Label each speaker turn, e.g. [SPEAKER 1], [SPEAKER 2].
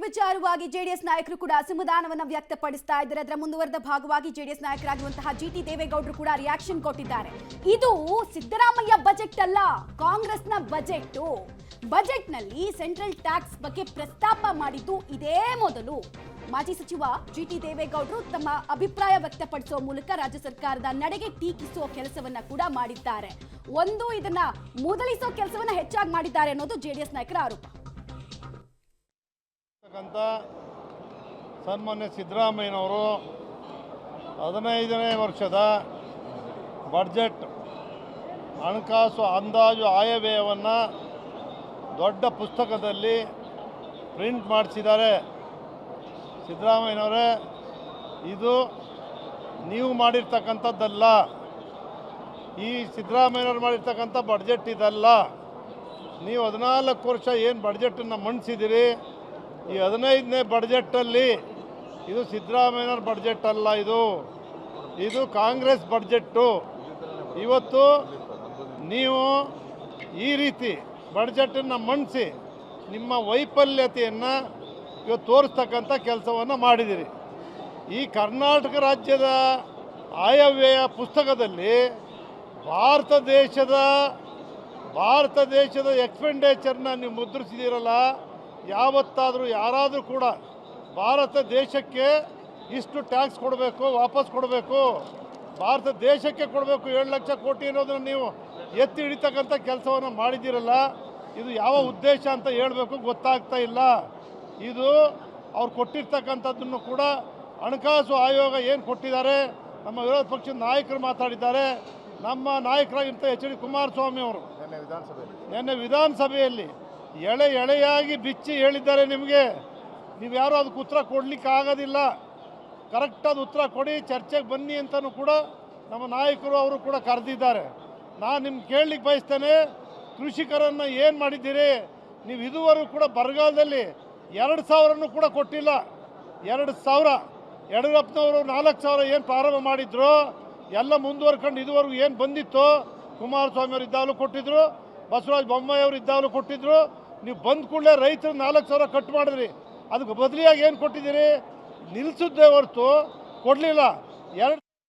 [SPEAKER 1] ವಿಚಾರವಾಗಿ ಜೆಡಿಎಸ್ ನಾಯಕರು ಕೂಡ ಅಸಮಾಧಾನವನ್ನು ವ್ಯಕ್ತಪಡಿಸ್ತಾ ಇದ್ದಾರೆ. ಅದರ ಮುಂದುವರೆದ ಭಾಗವಾಗಿ ಜೆಡಿಎಸ್ ನಾಯಕರಾಗಿರುವಂತಹ ಜಿಟಿ ದೇವೇಗೌಡರು ಕೂಡ ರಿಯಾಕ್ಷನ್ ಕೊಟ್ಟಿದ್ದಾರೆ. ಇದು ಸಿದ್ದರಾಮಯ್ಯ ಬಜೆಟ್ ಅಲ್ಲ, ಕಾಂಗ್ರೆಸ್ನ ಬಜೆಟ್. ಬಜೆಟ್ನಲ್ಲಿ ಸೆಂಟ್ರಲ್ ಟ್ಯಾಕ್ಸ್ ಬಗ್ಗೆ ಪ್ರಸ್ತಾಪ ಮಾಡಿದ್ದು ಇದೇ ಮೊದಲು. ಮಾಜಿ ಸಚಿವ ಜಿಟಿ ದೇವೇಗೌಡರು ತಮ್ಮ ಅಭಿಪ್ರಾಯ ವ್ಯಕ್ತಪಡಿಸುವ ಮೂಲಕ ರಾಜ್ಯ ಸರ್ಕಾರದ ನಡೆಗೆ ಟೀಕಿಸುವ ಕೆಲಸವನ್ನ ಕೂಡ ಮಾಡಿದ್ದಾರೆ. ಇದನ್ನ ಮೊದಲಿಸುವ ಕೆಲಸವನ್ನ ಹೆಚ್ಚಾಗಿ ಮಾಡಿದ್ದಾರೆ ಅನ್ನೋದು ಜೆಡಿಎಸ್ ನಾಯಕರ ಆರೋಪ.
[SPEAKER 2] ಸನ್ಮಾನ್ಯ ಸಿದ್ದರಾಮಯ್ಯನವರು 15ನೇ ವರ್ಷದ ಬಡ್ಜೆಟ್ ಹಣಕಾಸು ಅಂದಾಜು ಆಯವ್ಯಯವನ್ನು ದೊಡ್ಡ ಪುಸ್ತಕದಲ್ಲಿ ಪ್ರಿಂಟ್ ಮಾಡಿಸಿದ್ದಾರೆ. ಸಿದ್ದರಾಮಯ್ಯನವರೇ, ಇದು ನೀವು ಮಾಡಿರ್ತಕ್ಕಂಥದ್ದಲ್ಲ. ಈ ಸಿದ್ದರಾಮಯ್ಯನವರು ಮಾಡಿರ್ತಕ್ಕಂಥ ಬಡ್ಜೆಟ್ ಇದಲ್ಲ. ನೀವು 14 ವರ್ಷ ಏನು ಬಡ್ಜೆಟನ್ನು ಮಂಡಿಸಿದಿರಿ, ಈ 15ನೇ ಬಡ್ಜೆಟ್ಟಲ್ಲಿ ಇದು ಸಿದ್ದರಾಮಯ್ಯನವ್ರ ಬಡ್ಜೆಟ್ ಅಲ್ಲ, ಇದು ಕಾಂಗ್ರೆಸ್ ಬಡ್ಜೆಟ್ಟು. ಇವತ್ತು ನೀವು ಈ ರೀತಿ ಬಡ್ಜೆಟನ್ನು ಮಂಡಿಸಿ ನಿಮ್ಮ ವೈಫಲ್ಯತೆಯನ್ನು ಇವತ್ತು ತೋರಿಸ್ತಕ್ಕಂಥ ಕೆಲಸವನ್ನು ಮಾಡಿದಿರಿ. ಈ ಕರ್ನಾಟಕ ರಾಜ್ಯದ ಆಯವ್ಯಯ ಪುಸ್ತಕದಲ್ಲಿ ಭಾರತ ದೇಶದ ಎಕ್ಸ್ಪೆಂಡಿಚರ್ನ ನೀವು ಮುದ್ರಿಸಿದಿರಲ್ಲ. ಯಾವತ್ತಾದರೂ ಯಾರಾದರೂ ಕೂಡ ಭಾರತ ದೇಶಕ್ಕೆ ಇಷ್ಟು ಟ್ಯಾಕ್ಸ್ ಕೊಡಬೇಕು, ವಾಪಸ್ ಕೊಡಬೇಕು, ಭಾರತ ದೇಶಕ್ಕೆ ಕೊಡಬೇಕು 7 ಲಕ್ಷ ಕೋಟಿ ಅನ್ನೋದನ್ನು ನೀವು ಎತ್ತಿ ಹಿಡಿತಕ್ಕಂಥ ಕೆಲಸವನ್ನು ಮಾಡಿದ್ದೀರಲ್ಲ. ಇದು ಯಾವ ಉದ್ದೇಶ ಅಂತ ಹೇಳಬೇಕು ಗೊತ್ತಾಗ್ತಾ ಇಲ್ಲ. ಇದು ಅವ್ರು ಕೊಟ್ಟಿರ್ತಕ್ಕಂಥದ್ದನ್ನು ಕೂಡ ಹಣಕಾಸು ಆಯೋಗ ಏನು ಕೊಟ್ಟಿದ್ದಾರೆ, ನಮ್ಮ ವಿರೋಧ ಪಕ್ಷದ ನಾಯಕರು ಮಾತಾಡಿದ್ದಾರೆ. ನಮ್ಮ ನಾಯಕರಾಗಿರ್ತ HD ಕುಮಾರಸ್ವಾಮಿ ಅವರು ನಿನ್ನೆ ವಿಧಾನಸಭೆಯಲ್ಲಿ ಎಳೆಯಾಗಿ ಬಿಚ್ಚಿ ಹೇಳಿದ್ದಾರೆ. ನೀವು ಯಾರು ಅದಕ್ಕೆ ಉತ್ತರ ಕೊಡಲಿಕ್ಕೆ ಆಗೋದಿಲ್ಲ. ಕರೆಕ್ಟಾದ ಉತ್ತರ ಕೊಡಿ, ಚರ್ಚೆಗೆ ಬನ್ನಿ ಅಂತಲೂ ಕೂಡ ನಮ್ಮ ನಾಯಕರು ಅವರು ಕೂಡ ಕರೆದಿದ್ದಾರೆ. ನಾನು ನಿಮ್ಗೆ ಕೇಳಲಿಕ್ಕೆ ಬಯಸ್ತೇನೆ, ಕೃಷಿಕರನ್ನು ಏನು ಮಾಡಿದ್ದೀರಿ? ನೀವು ಇದುವರೆಗೂ ಕೂಡ ಬರಗಾಲದಲ್ಲಿ 2,000 ಕೂಡ ಕೊಟ್ಟಿಲ್ಲ. 2,000 ಯಡಿಯೂರಪ್ಪನವರು 4,000 ಏನು ಪ್ರಾರಂಭ ಮಾಡಿದ್ರು ಎಲ್ಲ ಮುಂದುವರ್ಕೊಂಡು ಇದುವರೆಗೂ ಏನು ಬಂದಿತ್ತು, ಕುಮಾರಸ್ವಾಮಿ ಅವರು ಇದ್ದಾಗಲೂ ಕೊಟ್ಟಿದ್ರು, ಬಸವರಾಜ ಬೊಮ್ಮಾಯಿ ಅವರು ಇದ್ದಾಗಲೂ ಕೊಟ್ಟಿದ್ರು. ನೀವು ಬಂದ ಕೂಡಲೇ ರೈತರು 4,000 ಕಟ್ ಮಾಡಿದ್ರಿ. ಅದಕ್ಕೆ ಬದಲಿಯಾಗಿ ಏನು ಕೊಟ್ಟಿದ್ದೀರಿ? ನಿಲ್ಲಿಸಿದ್ದೇ ಹೊರತು ಕೊಡಲಿಲ್ಲ.